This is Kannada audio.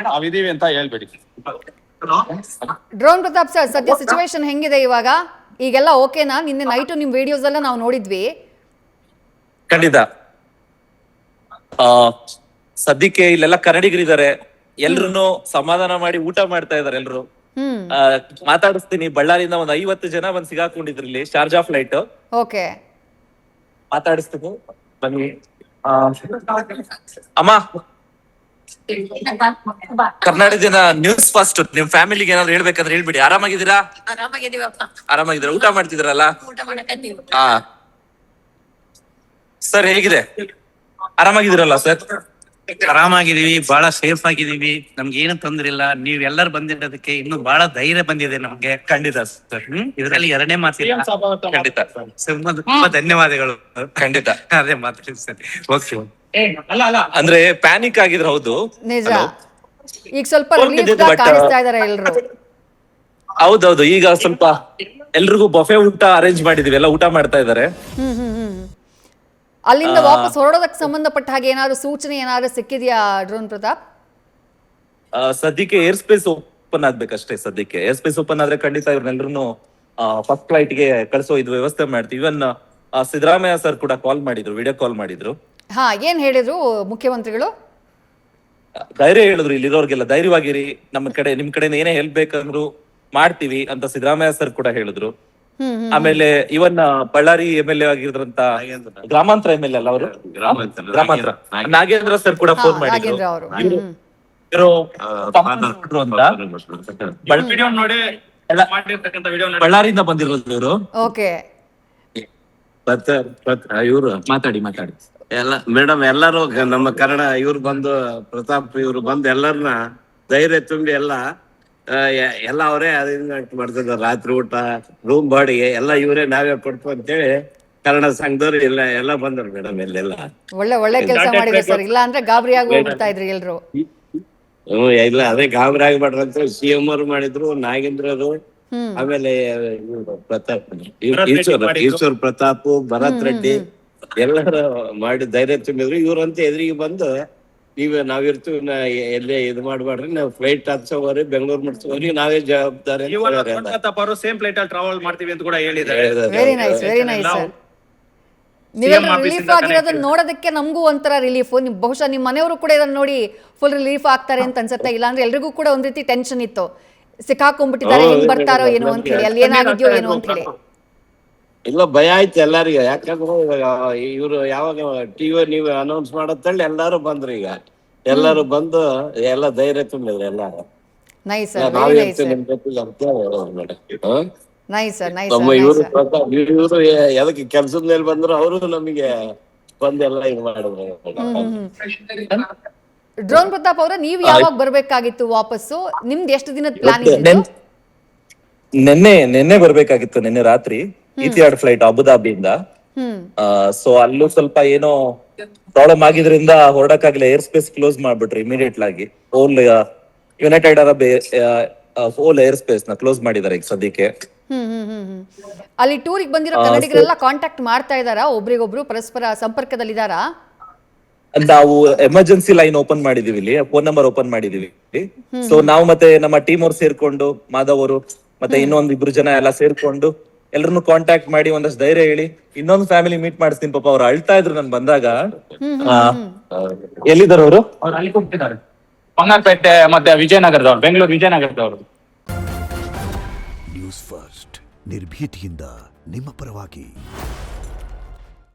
ನಾವಿದೀವಿ ಅಂತ ಹೇಳ್ಬೇಡಿ. ಡ್ರೋನ್ ಪ್ರತಾಪ್ ಸರ್, ಸದ್ಯ ಸಿಚುವೇಶನ್ ಹೆಂಗಿದೆ ಇವಾಗ? ಈಗೆಲ್ಲ ಓಕೆನಾ? ನಿನ್ನೆ ನೈಟು ನಿಮ್ ವಿಡಿಯೋಸ್ ಎಲ್ಲ ನಾವು ನೋಡಿದ್ವಿ. ಖಂಡಿತ. ಸದ್ಯಕ್ಕೆ ಇಲ್ಲೆಲ್ಲ ಕನ್ನಡಿಗರಿದ್ದಾರೆ, ಎಲ್ರು ಸಮಾಧಾನ ಮಾಡಿ ಊಟ ಮಾಡ್ತಾ ಇದಾರೆ ಎಲ್ರು. ಮಾತಾಡಿಸ್ತೀನಿ. ಬಳ್ಳಾರಿಯಿಂದ 50 ಜನ ಬಂದ್ ಸಿಗಾಕೊಂಡಿದ್ರು ಇಲ್ಲಿ, ಶಾರ್ಜಾ ಫ್ಲೈಟ್. ಓಕೆ, ಮಾತಾಡಿಸ್ತೀನಿ, ಬನ್ನಿ. ಅಮ್ಮ, ಕರ್ನಾಟಕದ ನ್ಯೂಸ್ ಫಸ್ಟ್. ನಿಮ್ ಫ್ಯಾಮಿಲಿಗೆ ಏನಾದ್ರು ಹೇಳ್ಬೇಕಂದ್ರೆ ಹೇಳ್ಬಿಡಿ. ಆರಾಮಾಗಿದ್ದೀರಾ? ಆರಾಮಾಗಿದ್ದೀರಾ? ಊಟ ಮಾಡ್ತಿದ್ರಲ್ಲ? ಹಾ ಸರ್, ಹೇಗಿದೆ? ಆರಾಮಾಗಿದ್ದೀರಲ್ಲ ಸರ್? ಆರಾಮಾಗಿದೀವಿ, ಬಹಳ ಸೇಫ್ ಆಗಿದೀವಿ, ನಮ್ಗೆ ಏನು ತೊಂದ್ರೆ ಇಲ್ಲ. ನೀವ್ ಎಲ್ಲರೂ ಬಂದಿರೋದಕ್ಕೆ ಇನ್ನು ಬಹಳ ಧೈರ್ಯ ಬಂದಿದೆ ನಮ್ಗೆ. ಖಂಡಿತ ಸರ್. ಇದರಲ್ಲಿ ಎರಡನೇ ಮಾತಿಲ್ಲ. ಖಂಡಿತ. ತುಂಬಾ ಧನ್ಯವಾದಗಳು. ಖಂಡಿತ. ಅದೇ ಮಾತು ಸರಿ. ಓಕೆ. ಅಂದ್ರೆ ಪ್ಯಾನಿಕ್ ಆಗಿದ್ರೆ ಹೌದು, ನಿಜ. ಈಗ ಸ್ವಲ್ಪ ರಿಲೀಫ್ ಕಾಣಿಸ್ತಾ ಇದಾರೆ ಎಲ್ರು. ಹೌದೌದು. ಈಗ ಸ್ವಲ್ಪ ಎಲ್ರಿಗೂ ಬಫೆ ಊಟ ಅರೇಂಜ್ ಮಾಡಿದೀವಿ, ಎಲ್ಲ ಊಟ ಮಾಡ್ತಾ ಇದಾರೆ. ಅಲ್ಲಿಂದ ವಾಪಸ್ ಹೊರಡೋದಕ್ಕೆ ಸಂಬಂಧಪಟ್ಟ ಹಾಗೆ ಏನಾದ್ರು ಸೂಚನೆ ಏನಾದ್ರು ಸಿಕ್ಕಿದ್ಯಾ ಡ್ರೋನ್ ಪ್ರತಾಪ್? ಸದ್ಯಕ್ಕೆ ಏರ್ ಸ್ಪೇಸ್ ಓಪನ್ ಆಗ್ಬೇಕಷ್ಟೇ. ಸದ್ಯಕ್ಕೆ ಏರ್ ಸ್ಪೇಸ್ ಓಪನ್ ಆದ್ರೆ ಖಂಡಿತ ಇವ್ರನ್ನೆಲ್ರು ಫಸ್ಟ್ ಫ್ಲೈಟ್ ಗೆ ಕಳಿಸೋ ಇದು ವ್ಯವಸ್ಥೆ ಮಾಡ್ತೀವಿ. ಇವನ್ ಸಿದ್ದರಾಮಯ್ಯ ಸರ್ ಕೂಡ ಕಾಲ್ ಮಾಡಿದ್ರು, ವಿಡಿಯೋ ಕಾಲ್ ಮಾಡಿದ್ರು. ಹಾ, ಏನ್ ಹೇಳಿದ್ರು ಮುಖ್ಯಮಂತ್ರಿಗಳು? ಧೈರ್ಯ ಹೇಳಿದ್ರು, ಇಲ್ಲಿರೋರ್ಗೆಲ್ಲ ಧೈರ್ಯವಾಗಿರಿ, ನಮ್ಮ ಕಡೆ ನಿಮ್ ಕಡೆ ಏನೇ ಹೆಲ್ಪ್ ಬೇಕಂದ್ರು ಮಾಡ್ತೀವಿ ಅಂತ ಸಿದ್ದರಾಮಯ್ಯ ಸರ್ ಕೂಡ ಹೇಳಿದ್ರು. ಆಮೇಲೆ ಇವನ್ ಬಳ್ಳಾರಿ MLA ಆಗಿದ್ರಂತ ಗ್ರಾಮಾಂತರ MLA ಅಲ್ಲ ಅವರು, ಗ್ರಾಮಾಂತರ ನಾಗೇಂದ್ರ ಸರ್ ಕೂಡ ಫೋನ್ ಮಾಡಿದ್ರು. ಬಳ್ಳಾರಿಯಿಂದ ಬಂದಿರೋದು ಇವರು. ಓಕೆ, ಇವ್ರು ಮಾತಾಡಿ ಎಲ್ಲ ಮೇಡಮ್, ಎಲ್ಲರೂ ನಮ್ಮ ಕನ್ನಡ ಇವ್ರು ಬಂದು ಪ್ರತಾಪ್ ಇವ್ರು ಬಂದು ಎಲ್ಲರನ್ನ ಧೈರ್ಯ ತುಂಬಿ ಎಲ್ಲ ಅವರೇ ಅದನ್ನ ಮಾಡ್ತಿದ್ದಾರೆ. ರಾತ್ರಿ ಊಟ, ರೂಮ್ ಬಾಡಿಗೆ ಎಲ್ಲ ಇವರೇ ನಾವೇ ಕೊಡ್ತು ಅಂತೇಳಿ ಕನ್ನಡ ಸಂಘದವ್ರು ಎಲ್ಲ ಬಂದ್ರು ಮೇಡಮ್. ಇಲ್ಲೆಲ್ಲ ಒಳ್ಳೆ ಕೆಲಸ ಮಾಡಿದೆ ಸರ್. ಇಲ್ಲ ಅಂದ್ರೆ ಗಾಬರಿ ಆಗಿ ಹೋಗ್ಬಿಡ್ತಾ ಇದ್ರಿ ಎಲ್ರು. ಇಲ್ಲ, ಅದೇ ಗಾಬರಿ ಆಗ್ಬಾರ್ದು ಅಂತ CM ಅವ್ರು ಮಾಡಿದ್ರು, ನಾಗೇಂದ್ರರು, ಆಮೇಲೆ ಪ್ರತಾಪ್, ಈಶ್ವರ್ ಪ್ರತಾಪ್, ಭರತ್ ರೆಡ್ಡಿ ಎಲ್ಲರೂ ಮಾಡಿ ಧೈರ್ಯ ತುಂಬಿದ್ರು. ಇವ್ರಂತ ಎದುರಿಗೆ ಬಂದು ನಾವಿರ್ತೀವಿ, ಎಲ್ಲೇ ಇದು ಮಾಡ್ಬೇಡ್ರಿ, ನಾವು ಫ್ಲೈಟ್ ಹತ್ಸೋವರಿ, ಬೆಂಗಳೂರು ಮುಟ್ಸೋವರಿ ನಾವೇ ಜವಾಬ್ದಾರಿ. ಸೇಮ್ ಫ್ಲೈಟ್ ಅಲ್ಲಿ ಟ್ರಾವೆಲ್ ಮಾಡ್ತೀವಿ ಅಂತ ಕೂಡ ಹೇಳಿದ್ದಾರೆ. Very nice, very nice sir. ನೀವೆಲ್ಲ ರಿಲೀಫ್ ಆಗಿರೋದನ್ನ ನೋಡೋದಕ್ಕೆ ನಮಗೂ ಒಂಥರ ರಿಲೀಫ್. ಬಹುಶಃ ನಿಮ್ಮ ಮನೆಯವರು ಕೂಡ ಇದನ್ನ ನೋಡಿ ಫುಲ್ ರಿಲೀಫ್ ಆಗ್ತಾರೆ ಅಂತ ಅನ್ಸುತ್ತೆ. ಇಲ್ಲಾಂದ್ರೆ ಎಲ್ರಿಗೂ ಕೂಡ ಒಂದ್ ರೀತಿ ಟೆನ್ಷನ್ ಇತ್ತು, ಸಿಕ್ಕಾಕೊಂಡ್ಬಿಟ್ಟಿದ್ದಾರೆ, ಹೆಂಗ್ ಬರ್ತಾರೋ ಏನೋ ಅಂತ ಹೇಳಿ, ಅಲ್ಲಿ ಏನಾಗಿದ್ಯೋ ಏನೋ ಅಂತ ಹೇಳಿ. ಇಲ್ಲ, ಭಯ ಆಯ್ತು ಎಲ್ಲರಿಗೂ. ಯಾಕಂದ್ರೆ ಇವ್ರು ಯಾವಾಗ TV ನೀವು ಅನೌನ್ಸ್ ಮಾಡತ್ತಳ್ಳಿ ಎಲ್ಲಾರು ಬಂದ್ರು. ಈಗ ಎಲ್ಲಾರು ಬಂದು ಎಲ್ಲ ಧೈರ್ಯ ತುಂಬಿದ್ರು ಎಲ್ಲಾರು. ನೈಸ್ ಸರ್, ಇವ್ರು ಎದಕ್ಕೆ ಕೆಲ್ಸದ ಮೇಲೆ ಬಂದ್ರು, ಅವರು ನಮಗೆ ಬಂದೆಲ್ಲ ಇದು ಮಾಡಿದ್ರು. ಡ್ರೋನ್ ಪ್ರತಾಪ್ ಅವರ, ನೀವ್ ಯಾವಾಗ ಬರ್ಬೇಕಾಗಿತ್ತು ವಾಪಸ್ಸು? ನಿಮ್ದು ಎಷ್ಟು ದಿನದ ಪ್ಲಾನ್ ಇದೆ? ನಿನ್ನೆ ಬರ್ಬೇಕಾಗಿತ್ತು, ನಿನ್ನೆ ರಾತ್ರಿ ಇತಿಹಾಡ್ ಫ್ಲೈಟ್ ಅಬುದಾಬಿಯಿಂದ. ಸೊ ಅಲ್ಲೂ ಸ್ವಲ್ಪ ಏನೋ ಪ್ರಾಬ್ಲಮ್ ಆಗಿದ್ರಿಂದ ಹೊರಡಕ್ಕಾಗಿಲ್ಲ. ಏರ್ ಸ್ಪೇಸ್ ಕ್ಲೋಸ್ ಮಾಡ್ಬಿಟ್ರು ಇಮಿಡಿಯೇಟ್ ಆಗಿ. ಯುನೈಟೆಡ್ ಅರಬ್ ಏರ್ ಸ್ಪೇಸ್ ನ ಕ್ಲೋಸ್ ಮಾಡಿದ್ದಾರೆ ಈಗ ಸದ್ಯಕ್ಕೆ. ಅಲ್ಲಿ ಟೂರಿಗೆ ಬಂದಿರೋ ಕನ್ನಡಿಗರೆಲ್ಲ ಕಾಂಟ್ಯಾಕ್ಟ್ ಮಾಡ್ತಾ ಇದಾರಾ? ಒಬ್ರಿಗೊಬ್ರು ಪರಸ್ಪರ ಸಂಪರ್ಕದಲ್ಲಿದ್ದಾರಾ? ನಾವು ಎಮರ್ಜೆನ್ಸಿ ಲೈನ್ ಓಪನ್ ಮಾಡಿದೀವಿ, ಇಲ್ಲಿ ಫೋನ್ ನಂಬರ್ ಓಪನ್ ಮಾಡಿದೀವಿ. ಸೊ ನಾವು ಮತ್ತೆ ನಮ್ಮ ಟೀಮ್ ಅವ್ರು ಸೇರ್ಕೊಂಡು, ಮಾಧವ್ ಅವರು ಮತ್ತೆ ಇನ್ನೊಂದಿಬ್ರು ಜನ ಎಲ್ಲ ಸೇರ್ಕೊಂಡು ಎಲ್ರನ್ನು ಕಾಂಟ್ಯಾಕ್ಟ್ ಮಾಡಿ ಒಂದಷ್ಟು ಧೈರ್ಯ ಹೇಳಿ ಇನ್ನೊಂದು ಫ್ಯಾಮಿಲಿ ಮೀಟ್ ಮಾಡಿಸ್ತೀನಿ. ಪಾಪ ಅವ್ರು ಅಳ್ತಾ ಇದ್ರು ನನ್ ಬಂದಾಗ. ಎಲ್ಲಿದ್ದಾರೆ ಅವರು? ಅಲ್ಲಿ ಕೂತಿದ್ದಾರೆ, ಬಂಗಾರಪೇಟೆ ಮತ್ತೆ ವಿಜಯನಗರದವ್ರು, ಬೆಂಗಳೂರು ವಿಜಯನಗರದವರು. ನ್ಯೂಸ್ ಫಸ್ಟ್, ನಿರ್ಭೀತಿಯಿಂದ ನಿಮ್ಮ ಪರವಾಗಿ.